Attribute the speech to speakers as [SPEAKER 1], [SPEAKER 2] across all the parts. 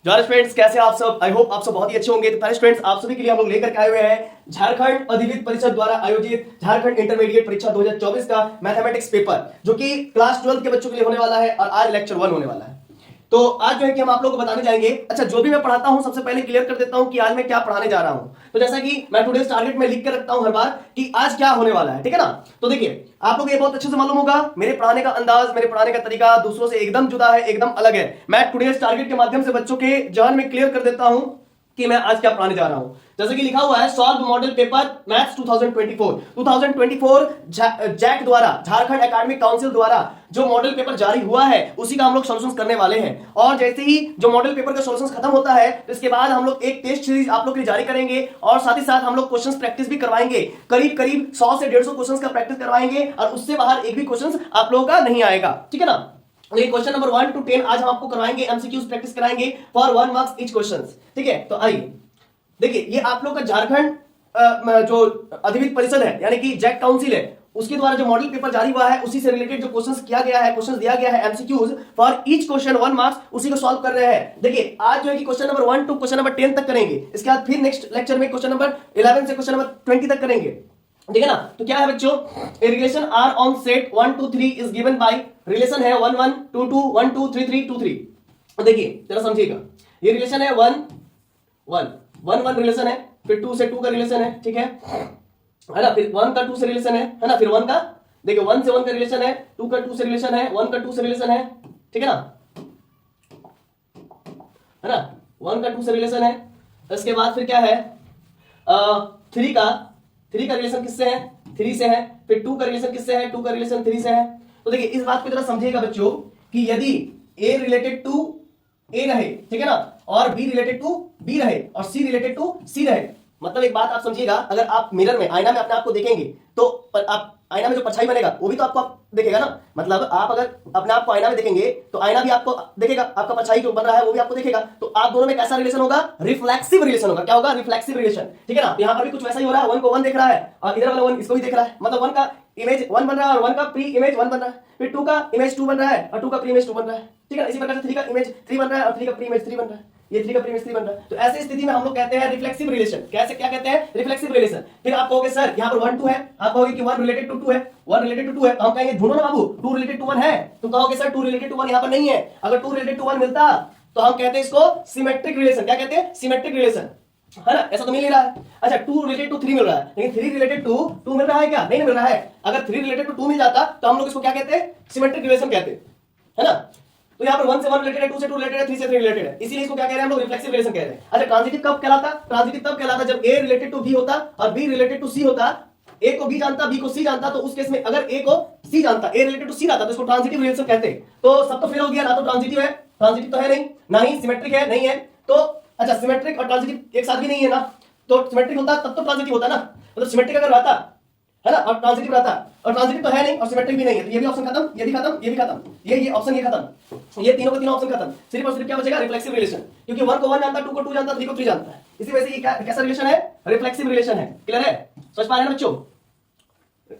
[SPEAKER 1] George friends, कैसे आप सब? आई होप आप सब बहुत ही अच्छे होंगे। तो पहले फ्रेंड्स, आप सभी के लिए हम लोग लेकर के आए हुए हैं झारखंड अधिविद्य परिषद द्वारा आयोजित झारखंड इंटरमीडिएट परीक्षा 2024 का मैथमेटिक्स पेपर, जो कि क्लास 12 के बच्चों के लिए होने वाला है और आज लेक्चर 1 होने वाला है। तो आज जो है कि हम आप लोगों को बताने जाएंगे। अच्छा, जो भी मैं पढ़ाता हूं सबसे पहले क्लियर कर देता हूं कि आज मैं क्या पढ़ाने जा रहा हूं। तो जैसा कि मैं टुडेस टारगेट में लिख के रखता हूं हर बार कि आज क्या होने वाला है, ठीक है ना। तो देखिए, आप लोग ये बहुत अच्छे से मालूम होगा, मेरे पढ़ाने का अंदाज, मेरे पढ़ाने का तरीका दूसरों से एकदम जुदा है, एकदम अलग है। मैं टुडेस टारगेट के माध्यम से बच्चों के जहन में क्लियर कर देता हूं कि मैं आज क्या पढ़ाने जा रहा हूं। जैसे कि लिखा हुआ है solve model paper maths 2024 JAC द्वारा, झारखंड एकेडमिक काउंसिल द्वारा जो मॉडल पेपर जारी हुआ है उसी का हम लोग सॉल्यूशंस करने वाले हैं। और जैसे ही जो मॉडल पेपर का सॉल्यूशंस खत्म होता है तो इसके बाद हम लोग एक टेस्ट सीरीज आप लोग के लिए जारी करेंगे और साथ ही साथ हम लोग क्वेश्चंस प्रैक्टिस भी करवाएंगे। करीब करीब 100 से 150 क्वेश्चंस का प्रैक्टिस करवाएंगे और उससे बाहर एक भी क्वेश्चंस आप लोगों का नहीं आएगा, ठीक है ना। क्वेश्चन नंबर 1 to 10 आज हम आपको करवाएंगे, एमसीक्यूज प्रैक्टिस कराएंगे फॉर 1 मार्क्स ईच क्वेश्चंस, ठीक है। तो आइए देखिए, ये आप लोग का झारखंड जो अधिविद्य परिषद है यानी कि जैक काउंसिल है, उसके द्वारा जो मॉडल पेपर जारी हुआ है उसी से रिलेटेड जो क्वेश्चंस किया गया है, क्वेश्चंस दिया गया है MCQs for each question 1 marks, उसी को सॉल्व कर रहे हैं। देखिए, आज जो है कि question number 1 to question number 10 तक करेंगे। इसके बाद फिर नेक्स्ट लेक्चर में क्वेश्चन नंबर 11 से क्वेश्चन नंबर 20 तक करेंगे, ठीक है ना। तो क्या है बच्चों, a relation R on set 1 2 3 is given by, relation है 1 1 2 2 1 2 3 3 2 3। देखिए जरा समझिएगा, ये रिलेशन है 1 1 1 1 रिलेशन है, फिर 2 से 2 का रिलेशन है, ठीक है ना। फिर 1 का 2 से रिलेशन है ना। फिर 1 का, देखिए 1 से 1 का रिलेशन है, 2 का 2 से रिलेशन है, 1 का 2 से रिलेशन है, ठीक है ना, 1 का 2 से रिलेशन है। इसके बाद फिर क्या है, 3 का रिलेशन किससे है, 3 से है। फिर 2 का रिलेशन किससे है, 2 का रिलेशन 3 से है। तो देखिए, इस बात को जरा समझिएगा बच्चों कि यदि A रिलेटेड टू A रहे, ठीक है ना, और B रिलेटेड टू B रहे और C रिलेटेड टू C रहे, मतलब एक बात आप समझिएगा, अगर आप मिरर में, आईना में अपने आप को देखेंगे तो आप आईना में जो परछाई बनेगा वो भी तो आपको देखेगा ना। मतलब आप अगर अपने आप को आईना में देखेंगे तो आईना भी आपको देखेगा, आपका परछाई जो बन रहा है वो भी आपको देखेगा। तो आप दोनों में कैसा रिलेशन होगा, रिफ्लेक्सिव रिलेशन होगा। क्या होगा, रिफ्लेक्सिव रिलेशन, ठीक है ना। यहाँ पर भी कुछ वैसा ही हो रहा है, 1 को 1 देख रहा है और इधर वाला 1 इसको भी देख रहा है, मतलब 1 का इमेज 1 बन रहा है और 1 का प्री इमेज 1 बन रहा है। फिर 2 का इमेज 2 बन रहा है और 2 का प्री इमेज 2 बन रहा है, ठीक है ना। इसी प्रकार से 3 का इमेज 3 बन रहा है और 3 का प्री इमेज 3 बन रहा है, ये 3 का प्री इमेज 3 बन रहा है। तो ऐसी स्थिति में हम लोग कहते हैं रिफ्लेक्सिव रिलेशन। कैसे, क्या कहते हैं, रिफ्लेक्सिव रिलेशन। फिर आप कहोगे सर यहाँ पर 1 2 है, आप कहोगे कि 1 रिलेटेड टू 2 है, 1 रिलेटेड टू 2 है, तो हम कहेंगे ढूंढो ना बाबू 2 रिलेटेड टू 1 है। तो कहोगे सर 2 रिलेटेड टू 1 यहाँ पर नहीं है। अगर 2 रिलेटेड टू 1 मिलता तो हम कहते हैं इसको सिमेट्रिक रिलेशन। क्या कहते हैं, सिमेट्रिक रिलेशन, है ना। ऐसा तो मिल नहीं रहा है। अच्छा, 2 रिलेटेड टू 3 मिल रहा है, लेकिन 3 रिलेटेड टू 2 मिल रहा है क्या, नहीं मिल रहा है। अगर 3 रिलेटेड टू 2 मिल जाता तो हम लोग इसको क्या कहते हैं, सिमेट्रिक रिलेशन कहते हैं, है ना। तो यहाँ पर 1 से 1 रिलेटेड है, 2 से 2 रिलेटेड है, 3 से 3 रिलेटेड है, इसीलिए इसको क्या कह रहे हैं हम लोग, रिफ्लेक्सिव रिलेशन कह रहे हैं। अच्छा, ट्रांजिटिव कब कहलाता, ट्रांजिटिव तब कहलाता जब A रिलेटेड टू B होता और B रिलेटेड टू C होता। A को B जानता, B को C जानता, तो उस केस में अगर A को C जानता, A रिलेटेड टू C रहता तो इसको ट्रांजिटिव रिलेशन कहते हैं। तो सब तो फेल हो गया ना, तो ट्रांजिटिव है, ट्रांजिटिव तो है नहीं, ना ही सिमेट्रिक है, नहीं है। तो अच्छा, सिमेट्रिक और ट्रांजिटिव एक साथ भी नहीं है ना, तो सिमेट्रिक होता तब तो ट्रांजिटिव होता ना। मतलब सिमेट्रिक अगर रहता, है ना, और ट्रांजिटिव रहता, और ट्रांजिटिव तो है नहीं और सिमेट्रिक भी नहीं है, तो ये भी ऑप्शन खत्म, ये भी खत्म, ये भी खत्म, ये ऑप्शन ये खत्म, ये तीनों का तीनों ऑप्शन खत्म। सिर्फ और सिर्फ क्या बचेगा, रिफ्लेक्सिव रिलेशन, क्योंकि 1 को 1 जानता, 2 को 2 जानता, 3 को 3 जानता है। इसी वजह से ये कैसा रिलेशन है, रिफ्लेक्सिव रिलेशन है। क्लियर है, समझ पा रहे हैं ना बच्चों,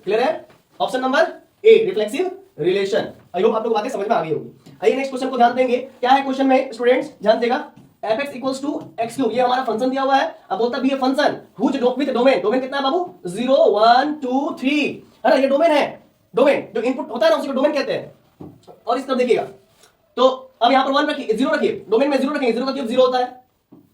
[SPEAKER 1] क्लियर है। Option number A, reflexive relation. I hope आप लोग बातें समझ में आ गई होगी। आइए नेक्स्ट क्वेश्चन को ध्यान देंगे। क्या है क्वेश्चन में स्टूडेंट्स, ध्यान देगा, fx equals to x cube, ये हमारा फंक्शन दिया हुआ है। अब बोलता भी ये function whose with domain, domain कितना है बाबू, 0 1 2 3, है ना, ये डोमेन है। डोमेन जो इनपुट होता है ना उसी को डोमेन कहते हैं। और इस तरफ देखिएगा, तो अब यहाँ पर 1 रखिए, 0 रखिए, डोमेन में 0 रखेंगे, 0 का क्यूब 0 होता है,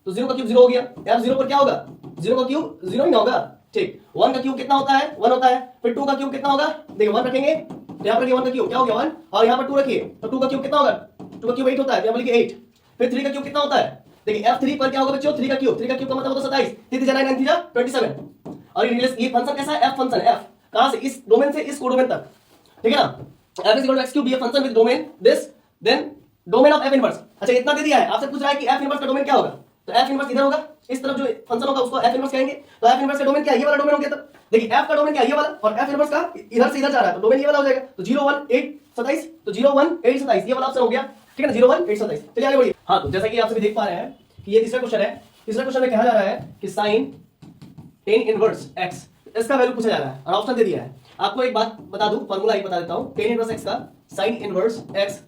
[SPEAKER 1] तो 0 का क्यूब 0 हो गया। यहाँ 0 पर क्या होगा, 0 का क्यूब 0 ही होगा, ठीक। 1 का क्यूब कितना होता है, 1 होता है। फिर 2 का क्यूब कितना होगा, देखिए 1 रखेंगे तो यहाँ पर 1 का क्यूब क्या हो गया 1, और यहाँ पर 2 रखिए तो 2 का क्यूब कितना होगा, 2 का क्यूब 8 होता है, यहाँ पर लिखिए 8। फिर 3 का क्यूब कितना होता है, देखिए F3 पर क्या होगा बच्चों, 3 का क्यूब का मतलब होता है 27, 3 3 9 9 27। और ये फंक्शन कैसा है, F फंक्शन, F कहां से, इस डोमेन से इस कोडोमेन तक, ठीक है ना। F is equal to x cube, ये function with domain this, then domain of F inverse. अच्छा, इतना दे दिया है, आपसे पूछ रहा है कि F इनवर्स का डोमेन क्या होगा, तो F इनवर्स इधर होगा, इस तरफ जो फंक्शन होगा उसको F इनवर्स कहेंगे। तो F इनवर्स का डोमेन क्या है, ये वाला डोमेन हो गया। तब देखिए F का डोमेन क्या है, ये वाला, और F इनवर्स का इधर से इधर जा रहा है, तो डोमेन ये वाला हो जाएगा। तो 0 1 8 27, तो 0 1 8 27 ये वाला ऑप्शन हो गया, ठीक है ना, 0 1 8 27। चलिए आगे बढ़िए। हाँ, तो जैसा कि आप सभी देख पा रहे हैं कि ये तीसरा क्वेश्चन है। तीसरा क्वेश्चन में कहा जा रहा है कि sin tan इनवर्स x, इसका वैल्यू पूछा जा रहा है और ऑप्शन दे दिया है। आपको एक बात बता दूं, फार्मूला एक बता देता हूं, tan इनवर्स x का sin inverse x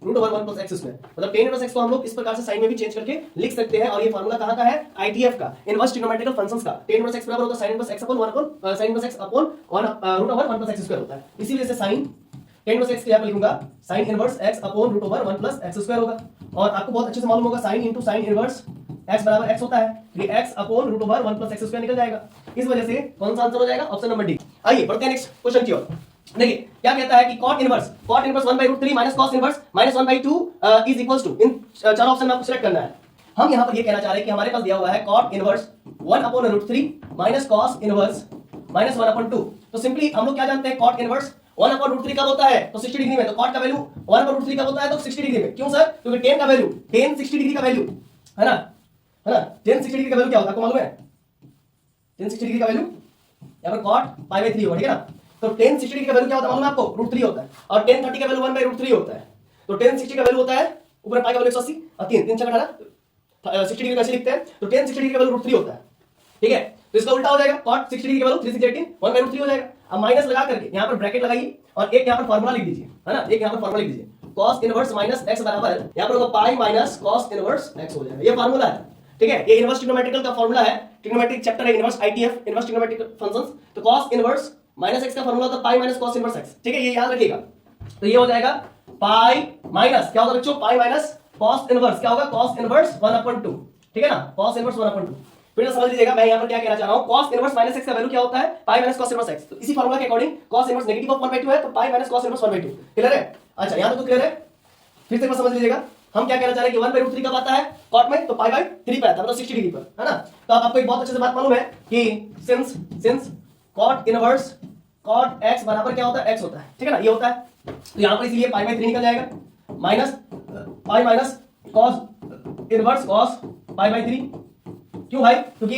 [SPEAKER 1] root over 1 plus x square, मतलब टेन इनवर्स एक्स को हम लोग इस प्रकार से साइन में भी चेंज करके लिख सकते हैं। और ये फार्मूला कहां का है? आईटीएफ का, इनवर्स ट्रिग्नोमेट्रिकल फंक्शंस का। टेन इनवर्स एक्स बराबर होता है sine inverse x upon 1 upon sine inverse x upon root over 1 plus x square होता है। इसीलिए से साइन टेन इनवर्स एक्स के यहां पर लिखूंगा sine inverse x upon root over 1 plus x square होगा। और आपको बहुत अच्छे से मालूम होगा sine into sine inverse x बराबर x होता है, ये x upon root over 1 plus x square निकल जाएगा। इस वजह से कौन सा आंसर हो जाएगा? Option number D. आइए बढ़ते हैं नेक्स्ट क्वेश्चन की ओर। देखिए क्या कहता है कि cot inverse 1/√3 minus cos inverse minus 1/2 is equals to, इन चारों ऑप्शन में आपको सिलेक्ट करना है। हम यहां पर ये कहना चाह रहे हैं कि हमारे पास दिया हुआ है cot inverse 1/√3 minus cos inverse minus 1/2। तो सिंपली हम लोग क्या जानते हैं, cot इनवर्स 1/√3 कब होता है? तो 60 डिग्री में। तो cot का वैल्यू 1/√3 कब होता है? तो 60 डिग्री में। क्यों सर? क्योंकि tan का वैल्यू, tan 60 डिग्री का वैल्यू है ना, है ना, tan 60 डिग्री का वैल्यू क्या होता है आपको मालूम है? tan 60 डिग्री का वैल्यू यहां पर cot π/3 होगा, ठीक है ना। तो tan 60 डिग्री का वैल्यू क्या होता है मालूम है आपको? √3 होता है। और tan 30 का वैल्यू 1/√3 होता है। तो tan 60 का वैल्यू होता है ऊपर पाई का वैल्यू 180 और 3 3 18 60 डिग्री कैसे लिखते हैं? तो tan 60 डिग्री का वैल्यू √3 होता है, ठीक है। तो इसका उल्टा हो जाएगा, cot 60 डिग्री का वैल्यू 3 1/√3 हो जाएगा। अब माइनस लगा करके यहां पर ब्रैकेट लगाइए और एक यहां पर फार्मूला लिख दीजिए, है ना, एक यहां पर फार्मूला लिख दीजिए। cos इनवर्स माइनस x बराबर यहां पर होगा पाई माइनस cos इनवर्स x हो जाएगा। ये फार्मूला है, ठीक है। ये इनवर्स ट्रिग्नोमेट्रिकल का फार्मूला है, ट्रिग्नोमेट्रिक चैप्टर है inverse ITF, inverse trigonometric functions. तो cos इनवर्स माइनस x का फार्मूला होता है पाई माइनस cos इनवर्स x, ठीक है, ये याद रखिएगा। तो ये हो जाएगा पाई माइनस क्या होगा बच्चों? पाई माइनस cos इनवर्स क्या होगा? cos इनवर्स 1/2, ठीक है ना, cos इनवर्स 1/2। फिर समझ लीजिएगा मैं यहां पर क्या कहना चाह रहा हूं, cos इनवर्स माइनस x का वैल्यू क्या होता है? पाई माइनस cos इनवर्स x। तो इसी फार्मूला के according cos inverse negative of 1/2 है, तो पाई माइनस cos इनवर्स 1/2। क्लियर है? अच्छा यहां तक तो क्लियर है। फिर से एक बार समझ लीजिएगा, हम क्या कहना चाह रहे हैं कि 1/√3 कब आता है cot में? तो π/3 पे आता है, मतलब 60 डिग्री पर, है ना। तो आपको एक बहुत अच्छे से बात मालूम है कि since cot inverse cot x बराबर क्या होता है? x होता है, ठीक है ना, ये होता है। तो यहां पर इसलिए π/3 निकल जाएगा, minus pi minus cos inverse cos π/3। क्यों भाई? क्योंकि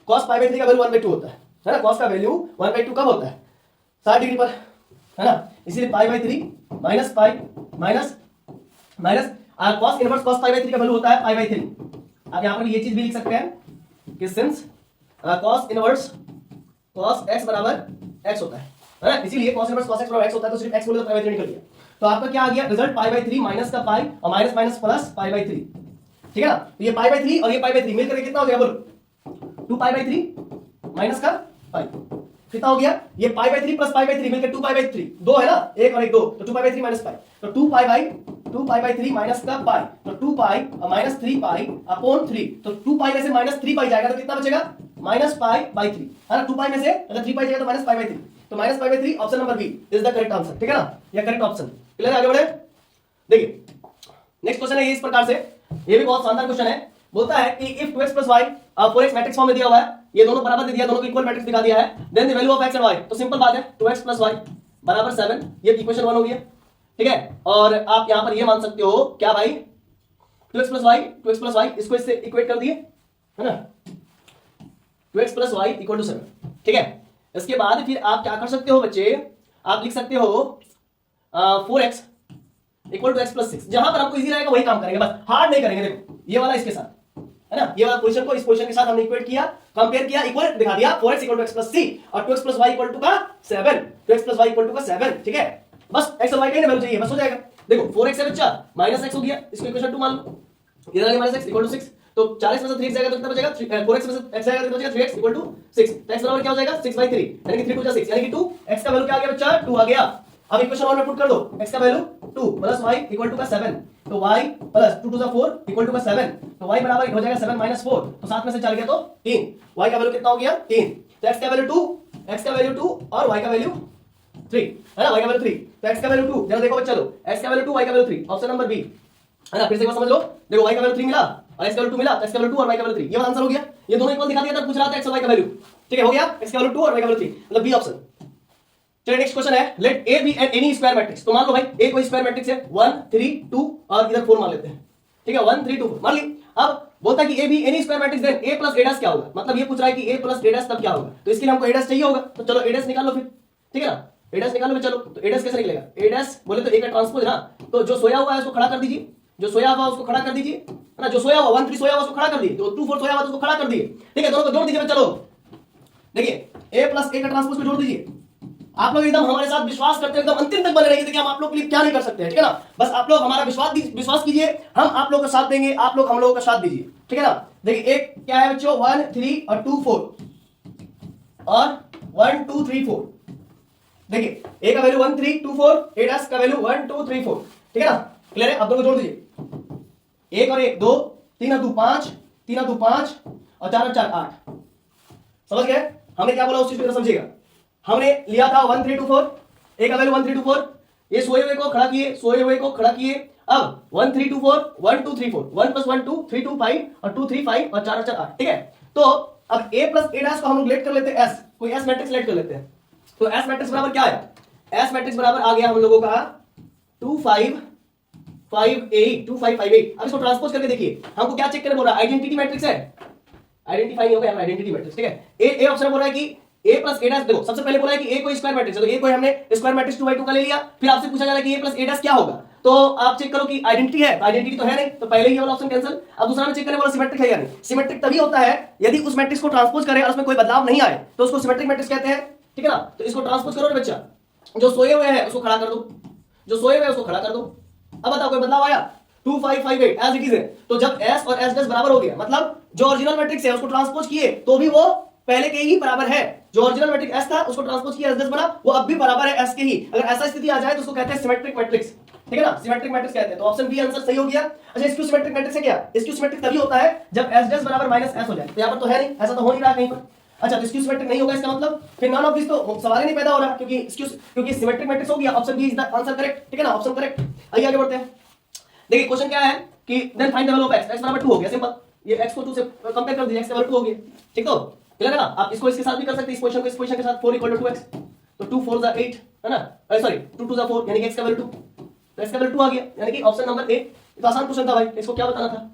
[SPEAKER 1] cos π/3 का वैल्यू 1/2 होता है ना। cos का वैल्यू 1/2 कब होता है? 60 डिग्री पर, है ना। इसीलिए π/3 minus pi minus cos inverse cos π/3 का वैल्यू होता है π/3। आप यहां पर ये चीज भी लिख सकते हैं कि since cos inverse cos x बराबर x होता है ना। इसीलिए cos इनवर्स cos x बराबर x होता है, तो सिर्फ x बोले तो π/3 निकल गया। तो आपका क्या आ गया रिजल्ट? π/3 माइनस का पाई और माइनस माइनस प्लस π/3, ठीक है ना। तो ये π/3 और ये π/3 मिलकर के कितना हो जाएगा बोलो? 2π/3 माइनस का पाई कितना हो गया? ये π/3 प्लस π/3 मिलकर 2π/3, दो है ना, एक और एक दो, तो 2π/3 माइनस पाई, तो 2π/3 माइनस का पाई, तो 2π माइनस 3π अपॉन 3, तो 2π में से माइनस 3π जाएगा तो कितना बचेगा? माइनस π/3, है ना। 2π में से अगर 3π जाएगा तो माइनस π/3, तो minus π/3 option number B is the correct answer, ठीक है ना, यह करेक्ट ऑप्शन। क्लियर? आगे बढ़े। देखिए नेक्स्ट क्वेश्चन है ये इस प्रकार से, ये भी बहुत शानदार क्वेश्चन है। बोलता है कि if 2x + y 4x matrix form में दिया हुआ है, ये दोनों बराबर दे दिया, दोनों को इक्वल मैट्रिक्स दिखा दिया है, then the value of x and y। तो सिंपल बात है 2x + y बराबर 7, ये इक्वेशन 1 हो गया, ठीक है। और आप यहां पर ये मान सकते हो क्या भाई, 2x + y इसको इससे इक्वेट कर दिए, है ना, 2x + y = 7, ठीक है। इसके बाद फिर आप क्या कर सकते हो बच्चे, आप लिख सकते हो 4x = x + 6। जहां पर आपको इजी रहेगा वही काम करेंगे, बस हार्ड नहीं करेंगे। देखो ये वाला इसके साथ, है ना, ये वाला पोजीशन को इस पोजीशन के साथ हमने इक्वेट किया, कंपेयर किया, इक्वल दिखा दिया, 4x = x + c और 2x + y = 7, 2x + y = 7, ठीक है। बस x और y का ही वैल्यू चाहिए, बस हो जाएगा। देखो 4x है बच्चा, -x हो गया, इसको इक्वेशन 2 मान लो, इधर आ गया -x = 6, तो 40 में से 3x जाएगा तो कितना बचेगा? 4x में से x जाएगा तो बचेगा 3x = 6, तो x बराबर क्या हो जाएगा? 6/3, यानी कि 3 2 6, यानी कि 2, x का वैल्यू क्या आ गया बच्चा? 2 आ गया। अब इक्वेशन 1 में पुट कर दो, x का वैल्यू 2 + y = 7, तो y + 2 * 4 = 7, तो y बराबर हो जाएगा 7 - 4, तो 7 में से चल गया तो 3, y का वैल्यू कितना हो गया? 3, तो x का वैल्यू 2, x का वैल्यू 2 और y का वैल्यू 3, है ना, y का वैल्यू 3, तो x का वैल्यू 2, जरा देखो बच्चा लो, x का वैल्यू 2, y का वैल्यू 3, ऑप्शन नंबर बी, है ना। फिर से एक बार समझ लो, देखो y का वैल्यू 3 मिला और x का वैल्यू 2 मिला, तो x का वैल्यू 2 और y का वैल्यू 3, ये वाला आंसर हो गया। ये दोनों इक्वल दिखा दिया था, पूछ रहा था x और y का वैल्यू, ठीक है, हो गया, x का वैल्यू 2 और y का वैल्यू 3, मतलब बी ऑप्शन। चलिए नेक्स्ट क्वेश्चन है, let a B any square matrix. तो मान लो भाई a कोई स्क्वायर मैट्रिक्स है, 1 3 2 और इधर 4 मान लेते हैं, ठीक है, 1 3 2 4 मान ली। अब बोलता है कि a B any square matrix, then a + a' क्या होगा, मतलब ये पूछ रहा है कि a + a' तब क्या होगा, तो इसके लिए हमको a' चाहिए होगा, तो चलो a' निकाल लो फिर, ठीक है ना, a' निकाल लो। चलो तो a' कैसे निकलेगा? a' बोले तो a का ट्रांसपोज ना, तो जो सोया हुआ है उसको खड़ा कर दीजिए, जो सोया हुआ उसको खड़ा कर दीजिए, है ना, जो सोया हुआ 1 3 सोया हुआ उसको खड़ा कर दिए, तो 2 4 सोया हुआ उसको खड़ा कर दिए, ठीक है, दोनों को जोड़ दीजिए। चलो देखिए a + a का ट्रांसपोज को जोड़ दीजिए, आप लोग एकदम हमारे साथ विश्वास करते हैं, एकदम अंतिम तक बने रहिए, देखिए हम आप लोग के लिए क्या नहीं कर सकते हैं, ठीक है ना। बस आप लोग हमारा विश्वास कीजिए, हम आप लोगों का साथ देंगे, आप लोग हम लोगों का साथ दीजिए, ठीक है ना। देखिए एक क्या है बच्चों, 1 3 और 2 4 और 1 2 3 4। देखिए ए का वैल्यू 1 3 2 4, एडस का वैल्यू 1 2 3 4, ठीक है ना। क्लियर है, अब दोनों जोड़ दीजिए, एक और एक 2, 3 और 2 5, 3 और 2 5 और 4 और 4 8। समझ गए हमने क्या बोला, उस चीज को समझिएगा। हमने लिया था 1 3 2 4, ए का वैल्यू 1 3 2 4, ये सोए हुए को खड़ा किए, सोए हुए को खड़ा किए। अब 1 3 2 4 1 2 3 4, 1 + 1 2 3 2 5 और 2 3 5 और 4 और 4 8, ठीक है। तो अब a + a' को हम लोग लेट कर लेते हैं, s कोई s मैट्रिक्स लेट कर लेते हैं। तो s मैट्रिक्स बराबर क्या है, s मैट्रिक्स बराबर आ गया हम लोगों का 2 5 5 8, 2 5 5 8। अब इसको ट्रांसपोज करके देखिए, हमको क्या चेक करने बोल रहा है, आइडेंटिटी मैट्रिक्स है, आइडेंटिफाई नहीं होगा, आइडेंटिटी मैट्रिक्स, ठीक है। ए ऑप्शन बोल रहा है कि a + a', देखो सबसे पहले बोला है कि a कोई स्क्वायर मैट्रिक्स है, तो a कोई हमने स्क्वायर मैट्रिक्स 2/2 का ले लिया। फिर आपसे पूछा जा रहा है कि a + a' क्या होगा, तो आप चेक करो कि आइडेंटिटी है, आइडेंटिटी तो है नहीं, तो पहले ही वाला ऑप्शन कैंसिल। अब दूसरा में चेक करने वाला सिमेट्रिक है या नहीं। सिमेट्रिक तभी होता है यदि उस मैट्रिक्स को ट्रांसपोज करें और उसमें कोई बदलाव नहीं आए, तो उसको सिमेट्रिक मैट्रिक्स कहते हैं, ठीक है ना। तो इसको ट्रांसपोज करो बच्चा, जो सोए हुए हैं उसको खड़ा कर दो, जो सोए हुए हैं उसको खड़ा कर दो। अब बताओ कोई बदलाव आया, 2 5 5 8 एज इट इज है। तो जब s और s' बराबर हो गया, मतलब जो ओरिजिनल मैट्रिक्स है उसको ट्रांसपोज किए तो भी वो पहले के ही बराबर है। जो ओरिजिनल मैट्रिक्स s था उसको ट्रांसपोज किया, s' बना, वो अब भी बराबर है s के ही। अगर ऐसा स्थिति आ जाए तो उसको कहते हैं सिमेट्रिक मैट्रिक्स, ठीक है ना, सिमेट्रिक मैट्रिक्स कहते हैं। तो ऑप्शन बी आंसर सही हो गया। अच्छा स्क्यू सिमेट्रिक मैट्रिक्स है क्या, स्क्यू सिमेट्रिक तभी होता है जब s' बराबर -s हो जाए। तो यहां पर तो है नहीं, ऐसा तो हो नहीं रहा कहीं पर। अच्छा तो स्क्यू सिमेट्रिक नहीं होगा, इसका मतलब फिर नॉन ऑफ दिस, तो सवाल ही नहीं पैदा हो रहा, क्योंकि सिमेट्रिक मैट्रिक्स हो गया। Option B is the answer correct, ठीक है ना, ऑप्शन करेक्ट। आइए आगे बढ़ते हैं। देखिए क्वेश्चन क्या है कि then find the value of x, x बराबर 2 हो गया, सिंपल। ये x को 2 से कंपेयर कर दीजिए, x बराबर 2 हो गया, ठीक। तो क्लियर है ना। आप इसको इसके साथ भी कर सकते हैं, इस क्वेश्चन को इस क्वेश्चन के साथ, 4 = 2x, तो 2 4 = 8 है ना, सॉरी 2 2 = 4, यानी कि x का वैल्यू 2, तो x का वैल्यू 2 आ गया, यानी कि ऑप्शन नंबर ए। ये तो आसान क्वेश्चन था भाई, इसको क्या बताना था,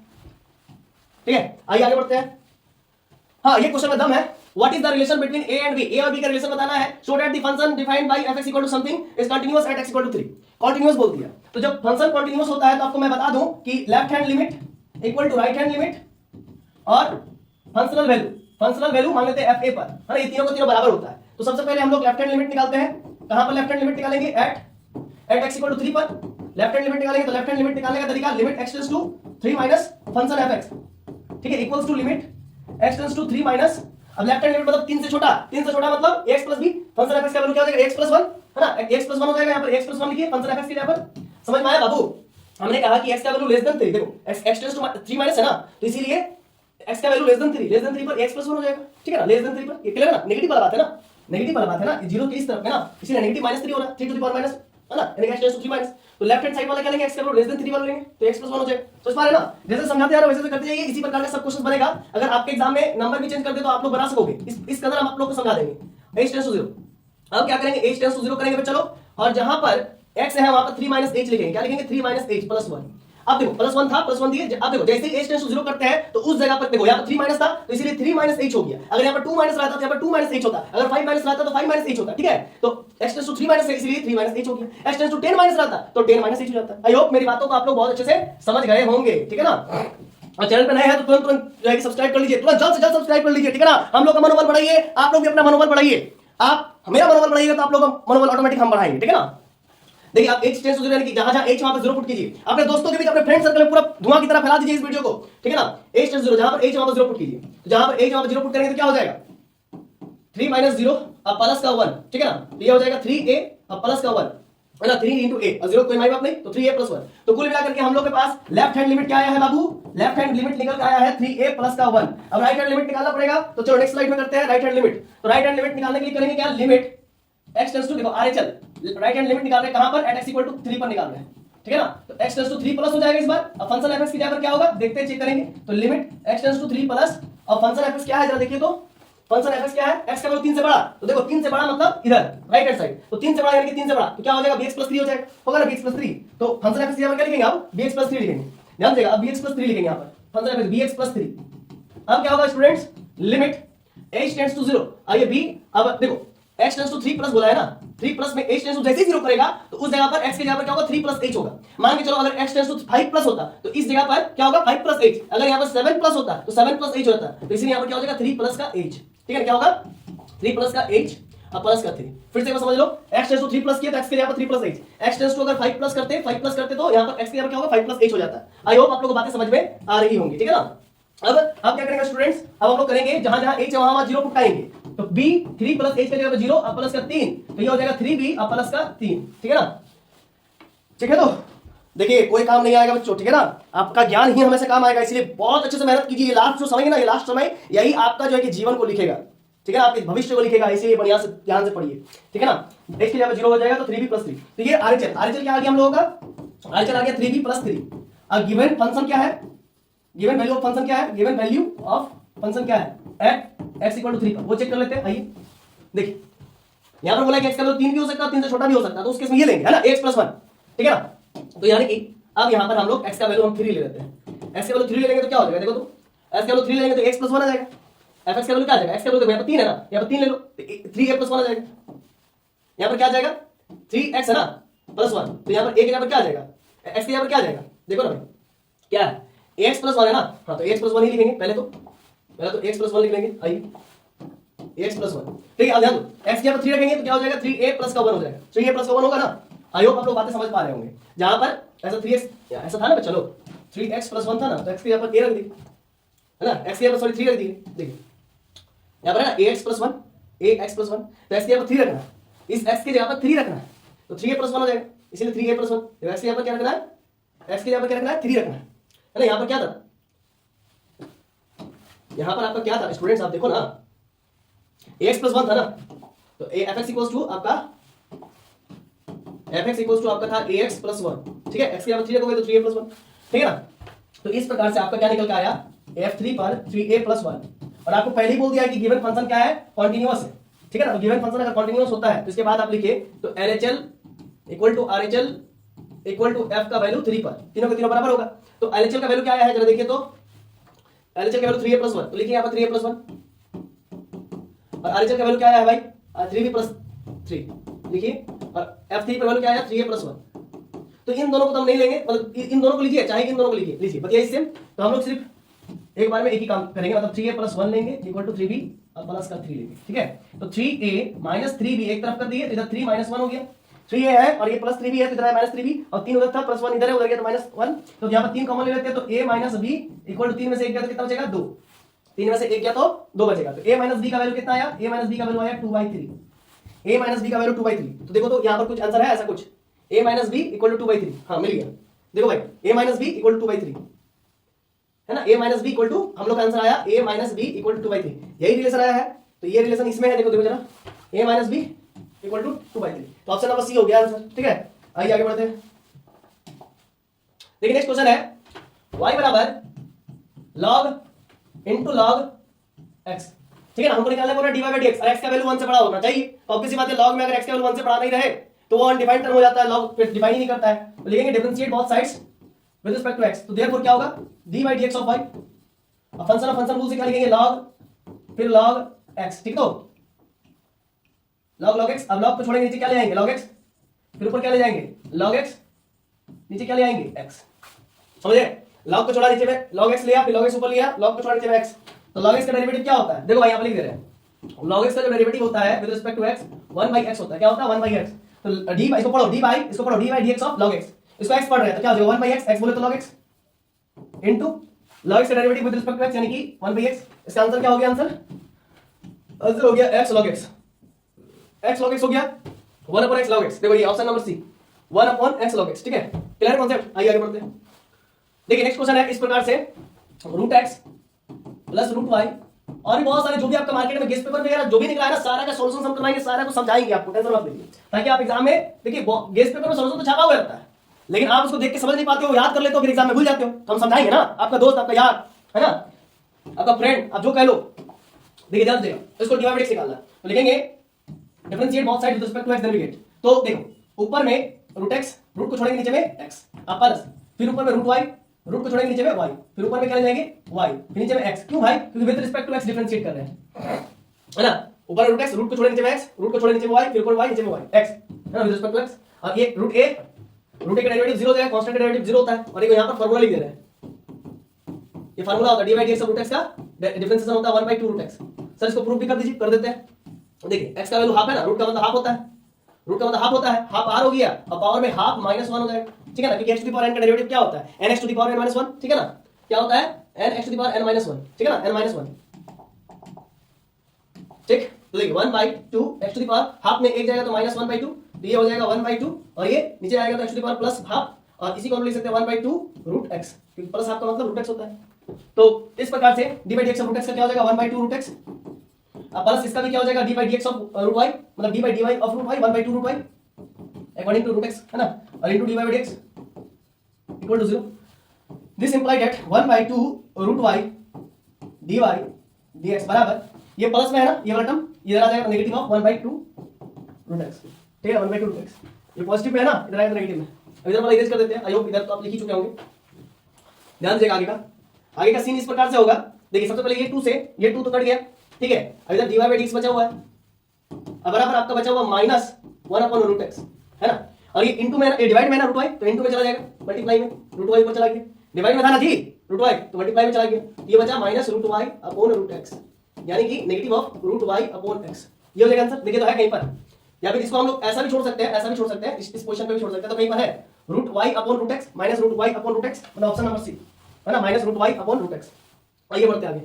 [SPEAKER 1] ठीक है। आइए आगे बढ़ते हैं। हाँ ये क्वेश्चन में दम है। What is the relation between a and b? a और b का रिलेशन बताना है। Show that the function defined by f(x = something) is continuous at x = 3. Continuous बोल दिया, तो जब फंक्शन कंटीन्यूअस होता है तो आपको मैं बता दूं कि left hand limit equal to right hand limit और फंक्शनल वैल्यू मान लेते हैं fa पर, है ना, ये तीनों का तीनों बराबर होता है। तो सबसे पहले हम लोग लेफ्ट हैंड लिमिट निकालते हैं। कहां पर लेफ्ट हैंड लिमिट निकालेंगे, एट x = 3 पर लेफ्ट हैंड लिमिट निकालेंगे। तो लेफ्ट हैंड लिमिट निकालने का तरीका, limit x → 3 minus function fx, ठीक है, equals to limit x → 3 minus, अब लेफ्ट हैंड लिमिट मतलब 3 से छोटा, 3 से छोटा मतलब ax + b, फंक्शन fx का वैल्यू क्या हो जाएगा, x + 1, है ना, x + 1 हो जाएगा। यहां पर x + 1 लिखिए फंक्शन fx के यहां पर। समझ में आया बाबू, हमने कहा कि x का वैल्यू लेस देन 3, देखो x → 3 माइनस है ना, तो इसीलिए x का वैल्यू लेस देन 3 पर x + 1 हो जाएगा, ठीक है ना, लेस देन 3 पर। ये क्लियर है ना, नेगेटिव वाला बात है ना, नेगेटिव वाला बात है ना, 0 की इस तरफ है ना, इसीलिए नेगेटिव -3 हो रहा है, 3 टू द पावर माइनस, है ना, यानी x → 3 माइनस। तो लेफ्ट हैंड साइड वाला क्या लेंगे, x का वैल्यू लेस देन 3 वाला लेंगे, तो x + 1 हो जाएगा। तो समझ पा रहे ना, जैसे समझाते आ रहे हो वैसे करते जाइए, इसी प्रकार का सब क्वेश्चन बनेगा। अगर आपके एग्जाम में नंबर भी चेंज कर दे तो आप लोग बना सकोगे, इस कदर हम आप लोग को समझा देंगे। h → 0, अब क्या करेंगे, h → 0 करेंगे, चलो, और जहां पर x है वहां पर 3 - h लिखेंगे, क्या लिखेंगे, 3 - h + 1। अब देखो +1 था, +1 दिए, अब देखो जैसे ही h → 0 करते हैं तो उस जगह पर देखो यहाँ पर 3 माइनस था तो इसीलिए 3 - h हो गया। अगर यहाँ पर 2 माइनस रहता तो यहाँ पर 2 - h होता, अगर 5 माइनस रहता तो 5 - h होता, ठीक है। तो x → 3 माइनस है इसलिए 3 - h हो गया। x → 10 माइनस रहता तो 10 - h हो जाता। आई होप मेरी बातों को आप लोग बहुत अच्छे से समझ गए होंगे, ठीक है ना। और चैनल पे नए हैं तो तुरंत जाके सब्सक्राइब कर लीजिए, तुरंत जल्द से जल्द सब्सक्राइब कर लीजिए, ठीक है ना। हम लोग का मनोबल बढ़ाइए, आप लोग भी अपना मनोबल बढ़ाइए। आप मेरा मनोबल बढ़ाइएगा तो आप लोग का मनोबल ऑटोमेटिक हम बढ़ाएंगे, ठीक है ना। देखिए आप h → 0 यानी कि जहां h वहां पे 0 पुट कीजिए, अपने दोस्तों के बीच, अपने फ्रेंड सर्कल में पूरा धुआं की तरह फैला दीजिए इस वीडियो को, ठीक है ना। h → 0 जहां पर h वहां पर 0 पुट कीजिए, तो जहां पर h वहां पर 0 पुट करेंगे तो क्या हो जाएगा, 3 - 0 अब प्लस का 1, ठीक है ना, ये हो जाएगा 3a अब प्लस का 1, है ना, 3 × a और 0 कोई माई बाप नहीं, तो 3a + 1। तो कुल मिलाकर के हम लोग के पास लेफ्ट हैंड लिमिट क्या आया है बाबू, लेफ्ट हैंड लिमिट निकल के आया है 3a + का 1। अब राइट हैंड लिमिट निकालना पड़ेगा, तो चलो नेक्स्ट स्लाइड में करते हैं राइट हैंड लिमिट। तो राइट हैंड लिमिट निकालने के लिए करेंगे क्या, लिमिट x → देखो RHL राइट हैंड लिमिट निकाल रहे हैं कहां पर, at x = 3 पर निकाल रहे हैं, ठीक है ना। तो x → 3 प्लस हो जाएगा इस बार। अब फंक्शन fx की जगह पर क्या होगा देखते हैं, चेक करेंगे। तो लिमिट x → 3 प्लस, और फंक्शन fx क्या है जरा देखिए, तो फंक्शन fx क्या है, x का वैल्यू 3 से बड़ा, तो देखो 3 से बड़ा मतलब इधर राइट हैंड साइड, तो 3 से बड़ा यानी कि 3 से बड़ा, तो क्या हो जाएगा bx + 3 हो जाएगा, होगा ना bx + 3। तो फंक्शन fx की जगह पर क्या लिखेंगे, अब bx + 3 लिखेंगे, ध्यान देगा, अब bx + 3 लिखेंगे यहां पर, फंक्शन fx bx + 3। अब क्या होगा स्टूडेंट्स, लिमिट h → 0, आइए b, अब देखो x → 3 प्लस बोला है ना, 3 प्लस में h → जैसे ही 0 करेगा तो उस जगह पर x की जगह पर क्या होगा, 3 + h होगा। मान के चलो अगर x → 5 प्लस होता तो इस जगह पर क्या होगा, 5 + h। अगर यहाँ पर 7 प्लस होता तो 7 + h होता, तो इसलिए यहाँ पर क्या हो जाएगा 3 + का h, ठीक है, क्या होगा 3 + का h। अब प्लस का 3, फिर से एक बार समझ लो, x टेंस टू 3 प्लस किया तो x के यहाँ पर 3 plus h, x tends to अगर 5 प्लस करते तो यहाँ पर x के यहाँ पर क्या होगा 5 प्लस h हो जाता है। आई होप आप लोगों को बातें समझ में आ रही होंगी, ठीक है ना। अब क्या करेंगे स्टूडेंट्स, अब हम लोग करेंगे जहां जहां h है वहां 0 पुटाएंगे, तो b 3 प्लस h का जगह 0 अब प्लस का 3, तो ये हो जाएगा 3b अब प्लस का 3, ठीक है ना। ठीक है, तो देखिए कोई काम नहीं आएगा बच्चों, ठीक है ना, आपका ज्ञान ही हमेशा काम आएगा, इसलिए बहुत अच्छे से मेहनत कीजिए। लास्ट जो समय है ना, ये लास्ट समय यही आपका जो है कि जीवन को लिखेगा, ठीक है ना, आपके भविष्य को लिखेगा, इसलिए बढ़िया से ध्यान से पढ़िए, ठीक है ना। h के जगह 0 हो जाएगा तो 3b प्लस 3, तो ये RHL क्या आ गया हम लोगों का, RHL आ गया 3b प्लस 3। अब गिवन फंक्शन क्या है, गिवन वैल्यू ऑफ फंक्शन क्या है, गिवन वैल्यू ऑफ फंक्शन क्या है एट x इक्वल टू 3 का, वो चेक कर लेते हैं। आइए देखिए, यहां पर बोला कि x का वैल्यू 3 भी हो सकता है, 3 से छोटा भी हो सकता है, तो उस केस में ये लेंगे, है ना, x प्लस 1, ठीक है ना। तो यानी कि अब यहां पर हम लोग x का वैल्यू हम 3 ले लेते हैं, x का वैल्यू 3 ले लेंगे तो क्या हो जाएगा, देखो तो x का वैल्यू 3 ले लेंगे तो x प्लस 1 आ जाएगा, fx का वैल्यू क्या आ जाएगा, x का वैल्यू देखो यहां पर 3 है ना, यहां पर 3 ले लो, 3a प्लस 1 आ जाएगा, यहां पर क्या आ जाएगा 3x है ना प्लस 1, तो यहां पर a के यहां पर क्या आ जाएगा, x के यहां पर क्या आ जाएगा, देखो ना भाई क्या है, x प्लस 1 है ना, हाँ तो x प्लस 1 ही लिखेंगे पहले तो x प्लस 1 लिख लेंगे। आइए x प्लस 1, ठीक है, अब ध्यान दो, x के यहाँ पर 3 रखेंगे तो क्या हो जाएगा 3a प्लस का 1 हो जाएगा, 3a प्लस का 1 होगा ना। आई होप आप लोग बातें समझ पा रहे होंगे, जहां पर ऐसा 3x ऐसा था ना, चलो 3x प्लस 1 था ना, तो x के यहाँ पर a रख दिए, है ना, x के यहाँ पर सॉरी 3 रख दिए, देखिए यहाँ पर है ना ax प्लस 1, ax प्लस 1, तो x के यहाँ पर 3 रखना है, इस x के जगह पर 3 रखना है, तो 3a प्लस 1 हो जाएगा, इसलिए 3a प्लस 1, तो x के यहाँ पर क्या रखना है, x के यहाँ पर क्या रखना है 3 रखना है ना। यहाँ पर क्या था, यहाँ पर आपका क्या था स्टूडेंट्स, आप देखो ना ax प्लस 1 था ना, तो fx इक्वल्स टू आपका था ax प्लस 1, ठीक है, x के यहाँ पर 3 रखोगे तो 3a प्लस 1, ठीक है ना। तो इस प्रकार से आपका क्या निकल के आया f3 पर 3a प्लस 1, और आपको पहले ही बोल दिया कि गिवन फंक्शन क्या है, कॉन्टिन्यूअस है, ठीक है ना। तो गिवन फंक्शन अगर कॉन्टिन्यूअस होता है तो इसके बाद आप लिखिए तो LHL equal to RHL equal to f का वैल्यू 3 पर, तीनों के तीनों बराबर होगा। तो LHL का वैल्यू क्या आया है जरा देखिए, तो LHL का वैल्यू 3a प्लस 1, तो लिखिए यहाँ पर 3a प्लस 1, और RHL का वैल्यू क्या आया है भाई 3b प्लस 3 लिखिए, और f3 का वैल्यू क्या आया 3a प्लस 1। तो इन दोनों को तो हम नहीं लेंगे, मतलब इन दोनों को लीजिए, चाहे इन दोनों को लीजिए बताइए इससे, तो हम लोग सिर्फ एक बार में एक ही काम करेंगे, मतलब 3a प्लस 1 लेंगे इक्वल टू 3b और प्लस का 3 लेंगे, ठीक है। तो 3a माइनस 3b एक तरफ कर दिए, इधर 3 माइनस 1 हो गया, 3a है और ये प्लस 3b है, तो इधर है माइनस 3b, और 3 उधर था प्लस 1 इधर है, उधर गया तो माइनस 1, तो यहाँ पर 3 कॉमन ले लेते हैं, तो a minus b equal to 3 में से 1 गया तो कितना बचेगा 2, 3 में से 1 गया तो 2 बचेगा। तो a माइनस b का वैल्यू कितना आया, a माइनस b का वैल्यू आया 2/3, a माइनस b का वैल्यू 2/3। तो देखो तो यहाँ पर कुछ आंसर है ऐसा कुछ, a minus b equal to 2/3, हाँ मिल गया, देखो भाई a minus b equal to 2/3 है ना, a minus b equal to हम लोग का आंसर आया a minus b equal to 2/3, यही रिलेशन आया है, तो ये रिलेशन इसमें है, देखो देखो जरा a minus b equal to 2/3, तो ऑप्शन नंबर सी हो गया आंसर, ठीक है। आइए आगे बढ़ते हैं, देखिए नेक्स्ट क्वेश्चन है y बराबर log इनटू log x, ठीक है ना, हमको निकालना है पूरा dy by dx, और x का वैल्यू 1 से बड़ा होना चाहिए, तो ऑब्वियस सी बात है log में अगर x का वैल्यू 1 से बड़ा नहीं रहे तो वो अनडिफाइंड टर्म हो जाता है, log फिर डिफाइन ही नहीं करता है, तो लिखेंगे differentiate both sides with respect to x, तो देयरफॉर क्या होगा dy by dx of y, और फंक्शन ऑफ फंक्शन रूल से क्या लिखेंगे log फिर log x, ठीक, तो log x, अब log को छोड़ेंगे नीचे क्या ले आएंगे log x, फिर ऊपर क्या ले जाएंगे log x, नीचे क्या ले आएंगे x, समझे, log को छोड़ा नीचे में log x लिया, फिर log x ऊपर लिया, log को छोड़ा नीचे में x, तो log x का डेरिवेटिव क्या होता है, देखो भाई यहां पर लिख दे रहे हैं, log x का जो डेरिवेटिव होता है with respect to x 1/x होता है, क्या होता है 1/x, तो d इसको पढ़ो dy by dx of log x, इसको x पढ़ रहे हैं तो क्या हो जाएगा 1/x, x बोले तो log x into log x का derivative with respect to x यानी कि 1/x, इसका आंसर क्या हो गया, आंसर हो गया x log x हो गया 1/x log x, देखो ये option number C 1/x log x, ठीक है, क्लियर कॉन्सेप्ट। आइए आगे बढ़ते हैं, देखिए नेक्स्ट क्वेश्चन है इस प्रकार से √x प्लस √y, और भी बहुत सारे जो भी आपका मार्केट में गेस्ट पेपर वगैरह जो भी निकला है ना, सारा का सॉल्यूशन हम करवाएंगे, सारा को समझाएंगे आपको, टेंशन मत लीजिए, ताकि आप एग्जाम में देखिए गेस्ट पेपर में सॉल्यूशन तो छापा हुआ रहता है, लेकिन आप उसको देख के समझ नहीं पाते हो, याद कर लेते हो, फिर एग्जाम में भूल जाते हो, तो हम समझाएंगे ना, आपका दोस्त आपका यार है ना, आपका फ्रेंड, आप जो कह लो, देखिए ध्यान देगा, इसको dy by dx निकालना, तो लिखेंगे differentiate both side with respect to x, then we get, तो देखो ऊपर में √x, रूट को छोड़ेंगे नीचे में x, अब प्लस, फिर ऊपर में √y, रूट को छोड़ेंगे नीचे में y, फिर ऊपर में क्या ले जाएंगे y, फिर नीचे में x, क्यों भाई, क्योंकि with respect to x differentiate कर रहे हैं, है ना, ऊपर √x, रूट को छोड़े नीचे में x, रूट को छोड़े नीचे में y, फिर ऊपर y नीचे में y, x है ना, विद रिस्पेक्ट टू x, और ये √a का डेरिवेटिव 0 हो जाएगा, कांस्टेंट का डेरिवेटिव 0 होता है, और ये यहां पर फार्मूला लिख दे रहे हैं, ये फार्मूला होता है dy by dx of √x का डिफरेंशिएशन होता है 1/2 √x, सर इसको प्रूफ भी कर दीजिए, कर देते हैं, देखिए x का वैल्यू हाफ है ना, रूट का मतलब हाफ होता है, रूट का मतलब हाफ होता है, हाफ r हो गया और पावर में हाफ -1 हो जाएगा, ठीक है ना, क्योंकि x to the power n का डेरिवेटिव क्या होता है, nx to the power n -1, ठीक है ना, क्या होता है nx to the power n -1, ठीक है ना, n -1, ठीक। तो देखिए 1/2 x to the power half में एक जाएगा तो -1/2, तो ये हो जाएगा 1/2 और ये नीचे आएगा तो x to the power plus half, और इसी को हम लिख सकते हैं 1/2 रूट x, क्योंकि प्लस हाफ का मतलब रूट x होता है। तो इस प्रकार से d/dx ऑफ रूट x का क्या हो जाएगा 1/2 रूट x, अब प्लस इसका भी क्या हो जाएगा d/dx ऑफ रूट y, मतलब d/dy of root y 1/2 root y according to root x, है ना, और into d/dx equal to 0। This imply that 1/2 root y dy dx बराबर, ये प्लस में है ना, ये वाला टर्म इधर आ जाएगा नेगेटिव ऑफ 1/2 रूट x, ठीक है, 1/2 रूट x, ये पॉजिटिव में है ना, इधर आएगा नेगेटिव में। अब इधर वाला इरेज कर देते हैं, आई होप इधर तो आप लिख ही चुके होंगे। ध्यान दीजिएगा आगे का सीन इस प्रकार से होगा। देखिए सबसे पहले ये 2 से ये 2 तो कट गया, ठीक है, अब इधर dy/dx बचा हुआ है, अब बराबर आपका बचा हुआ -1 रूट x, है ना, और ये इनटू में ये डिवाइड में है ना रूट y, तो इनटू में चला जाएगा, मल्टीप्लाई में रूट y ऊपर चला गया, डिवाइड में था ना जी रूट y, तो मल्टीप्लाई में चला गया, ये बचा -√y रूट x, यानी कि नेगेटिव ऑफ √y/x, ये हो जाएगा आंसर। देखिए तो है कहीं पर, या फिर इसको हम लोग ऐसा भी छोड़ सकते हैं, ऐसा भी छोड़ सकते हैं, इस पोजीशन पे भी छोड़ सकते हैं, तो कहीं पर है √y/√x -√y/√x, मतलब ऑप्शन नंबर सी, है ना, -√y/√x। आइए बढ़ते आगे।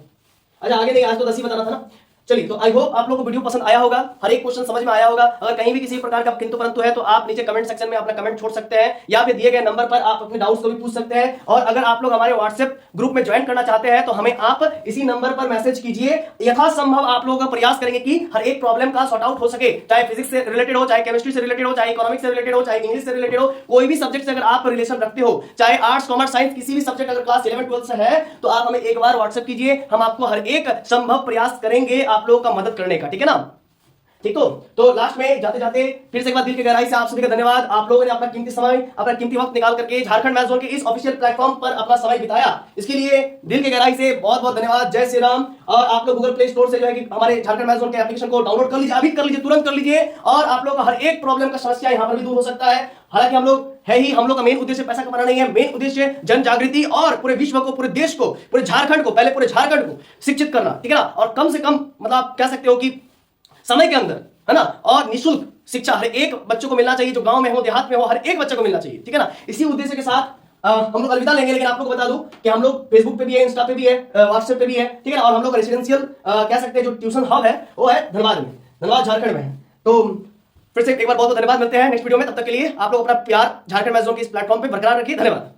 [SPEAKER 1] अच्छा आगे देखिए, आज तो 10 ही बताना था ना। चलिए तो आई होप आप लोगों को वीडियो पसंद आया होगा, हर एक क्वेश्चन समझ में आया होगा। अगर कहीं भी किसी प्रकार का किंतु परंतु है तो आप नीचे कमेंट सेक्शन में अपना कमेंट छोड़ सकते हैं, या फिर दिए गए नंबर पर आप अपने डाउट्स को भी पूछ सकते हैं। और अगर आप लोग हमारे व्हाट्सएप ग्रुप में ज्वाइन करना चाहते हैं तो हमें आप इसी नंबर पर मैसेज कीजिए। यथासंभव आप लोगों का प्रयास करेंगे कि हर एक प्रॉब्लम का सॉर्ट आउट हो सके, चाहे फिजिक्स से रिलेटेड हो, चाहे केमिस्ट्री से रिलेटेड हो, चाहे इकोनॉमिक्स से रिलेटेड हो, चाहे इंग्लिश से रिलेटेड हो, कोई भी सब्जेक्ट से अगर आप रिलेशन रखते हो, चाहे आर्ट्स कॉमर्स साइंस किसी भी सब्जेक्ट अगर क्लास 11 12 से है, तो आप हमें एक बार व्हाट्सएप कीजिए, हम आपको हर एक संभव प्रयास करेंगे आप लोगों का मदद करने का, ठीक है ना। ठीक तो लास्ट में जाते जाते फिर से एक बार दिल की गहराई से आप सभी का धन्यवाद। आप लोगों ने अपना कीमती समय, अपना कीमती वक्त निकाल करके झारखंड मैथ जोन के इस ऑफिशियल प्लेटफॉर्म पर अपना समय बिताया, इसके लिए दिल की गहराई से बहुत बहुत धन्यवाद। जय श्री राम। और आप लोग गूगल प्ले स्टोर से जो है कि हमारे झारखंड मैथ जोन के एप्लीकेशन को डाउनलोड कर लीजिए, अभी कर लीजिए, तुरंत कर लीजिए, और आप लोग का हर एक प्रॉब्लम का समस्या यहाँ पर भी दूर हो सकता है। हालांकि हम लोग है ही, हम लोग का मेन उद्देश्य पैसा कमाना नहीं है, मेन उद्देश्य जन जागृति और पूरे विश्व को, पूरे देश को, पूरे झारखंड को, पहले पूरे झारखंड को शिक्षित करना, ठीक है ना। और कम से कम मतलब आप कह सकते हो कि समय के अंदर, है ना, और निःशुल्क शिक्षा हर एक बच्चों को मिलना चाहिए, जो गांव में हो, देहात में हो, हर एक बच्चे को मिलना चाहिए, ठीक है ना। इसी उद्देश्य के साथ हम लोग अलविदा लेंगे, लेकिन आप लोग को बता दूं कि हम लोग फेसबुक पे भी है, इंस्टा पे भी है, व्हाट्सएप पे भी है, ठीक है ना। और हम लोग रेसिडेंशियल कह सकते हैं जो ट्यूशन हब है वो है धनबाद में, धनबाद झारखंड में है। तो फिर से एक बार बहुत बहुत धन्यवाद, मिलते हैं नेक्स्ट वीडियो में, तब तक के लिए आप लोग अपना प्यार झारखंड मैथ जोन के इस प्लेटफॉर्म पे बरकरार रखिए। धन्यवाद।